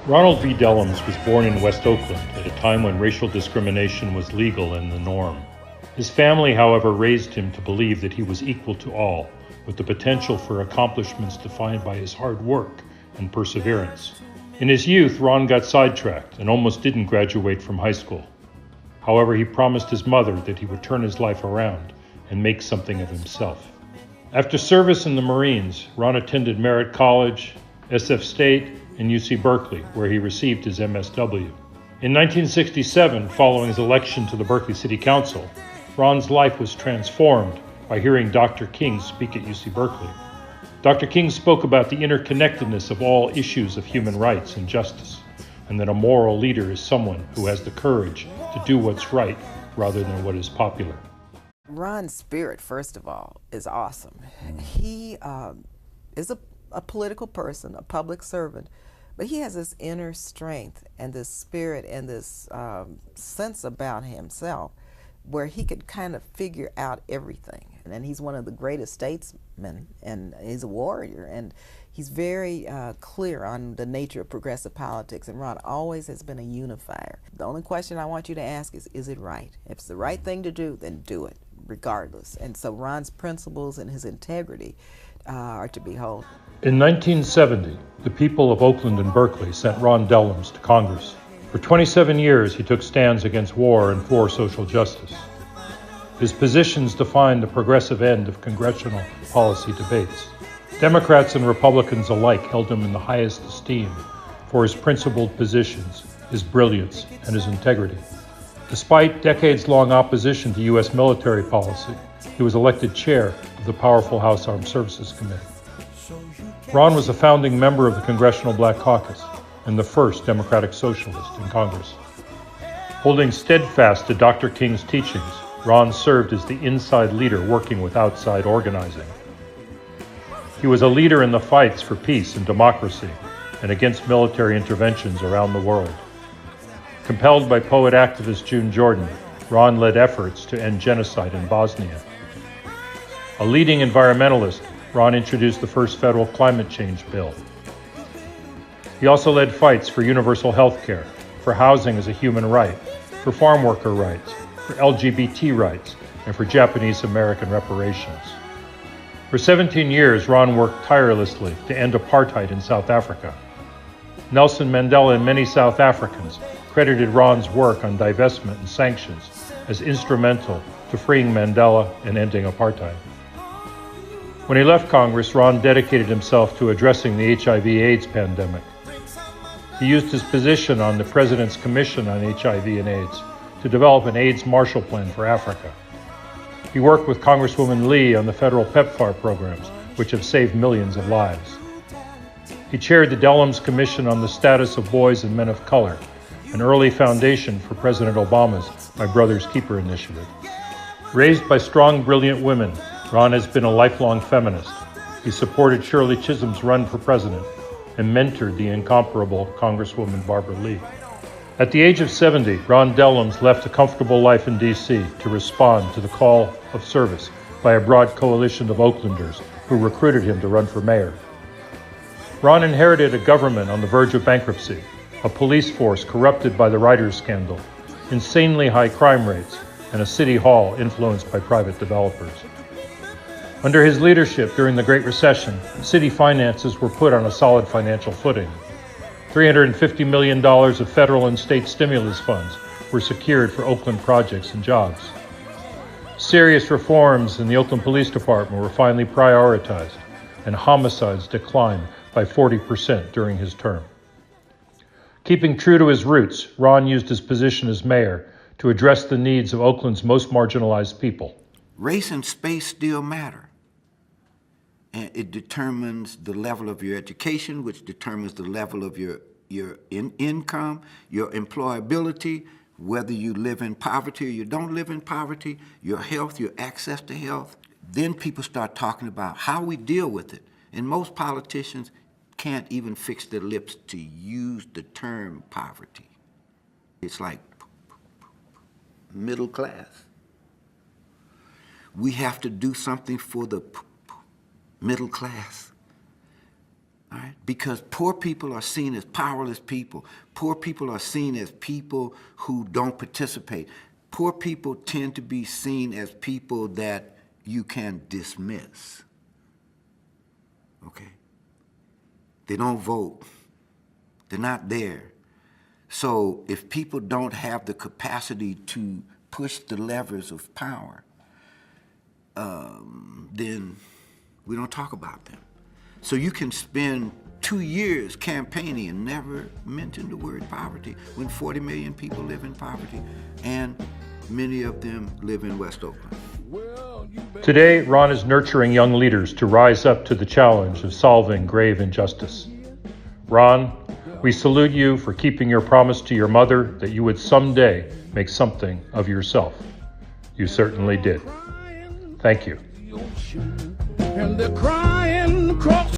Ronald V. Dellums was born in West Oakland at a time when racial discrimination was legal and the norm. His family, however, raised him to believe that he was equal to all, with the potential for accomplishments defined by his hard work and perseverance. In his youth, Ron got sidetracked and almost didn't graduate from high school. However, he promised his mother that he would turn his life around and make something of himself. After service in the Marines, Ron attended Merritt College, SF State, and UC Berkeley, where he received his MSW. In 1967, following his election to the Berkeley City Council, Ron's life was transformed by hearing Dr. King speak at UC Berkeley. Dr. King spoke about the interconnectedness of all issues of human rights and justice, and that a moral leader is someone who has the courage to do what's right rather than what is popular. Ron's spirit, first of all, is awesome. He is a political person, a public servant, but he has this inner strength and this spirit and this sense about himself where he could kind of figure out everything. And then he's one of the greatest statesmen, and he's a warrior, and he's very clear on the nature of progressive politics, and Ron always has been a unifier. The only question I want you to ask is it right? If it's the right thing to do, then do it, regardless. And so Ron's principles and his integrity are to behold. In 1970, the people of Oakland and Berkeley sent Ron Dellums to Congress. For 27 years, he took stands against war and for social justice. His positions defined the progressive end of congressional policy debates. Democrats and Republicans alike held him in the highest esteem for his principled positions, his brilliance, and his integrity. Despite decades-long opposition to U.S. military policy, he was elected chair of the powerful House Armed Services Committee. Ron was a founding member of the Congressional Black Caucus and the first Democratic Socialist in Congress. Holding steadfast to Dr. King's teachings, Ron served as the inside leader working with outside organizing. He was a leader in the fights for peace and democracy and against military interventions around the world. Compelled by poet-activist June Jordan, Ron led efforts to end genocide in Bosnia. A leading environmentalist, Ron introduced the first federal climate change bill. He also led fights for universal health care, for housing as a human right, for farm worker rights, for LGBT rights, and for Japanese American reparations. For 17 years, Ron worked tirelessly to end apartheid in South Africa. Nelson Mandela and many South Africans credited Ron's work on divestment and sanctions as instrumental to freeing Mandela and ending apartheid. When he left Congress, Ron dedicated himself to addressing the HIV/AIDS pandemic. He used his position on the President's Commission on HIV and AIDS to develop an AIDS Marshall Plan for Africa. He worked with Congresswoman Lee on the federal PEPFAR programs, which have saved millions of lives. He chaired the Dellums Commission on the Status of Boys and Men of Color, an early foundation for President Obama's My Brother's Keeper initiative. Raised by strong, brilliant women, Ron has been a lifelong feminist. He supported Shirley Chisholm's run for president and mentored the incomparable Congresswoman Barbara Lee. At the age of 70, Ron Dellums left a comfortable life in D.C. to respond to the call of service by a broad coalition of Oaklanders who recruited him to run for mayor. Ron inherited a government on the verge of bankruptcy, a police force corrupted by the Writers' scandal, insanely high crime rates, and a city hall influenced by private developers. Under his leadership during the Great Recession, city finances were put on a solid financial footing. $350 million of federal and state stimulus funds were secured for Oakland projects and jobs. Serious reforms in the Oakland Police Department were finally prioritized, and homicides declined by 40% during his term. Keeping true to his roots, Ron used his position as mayor to address the needs of Oakland's most marginalized people. Race and space still matter. And it determines the level of your education, which determines the level of your income, your employability, whether you live in poverty or you don't live in poverty, your health, your access to health. Then people start talking about how we deal with it. And most politicians can't even fix their lips to use the term poverty. It's like middle class. We have to do something for the middle class. All right? Because poor people are seen as powerless people. Poor people are seen as people who don't participate. Poor people tend to be seen as people that you can dismiss. Okay? They don't vote. They're not there. So if people don't have the capacity to push the levers of power, then we don't talk about them. So you can spend 2 years campaigning and never mention the word poverty when 40 million people live in poverty, and many of them live in West Oakland. Today, Ron is nurturing young leaders to rise up to the challenge of solving grave injustice. Ron, we salute you for keeping your promise to your mother that you would someday make something of yourself. You certainly did. Thank you. And they're crying across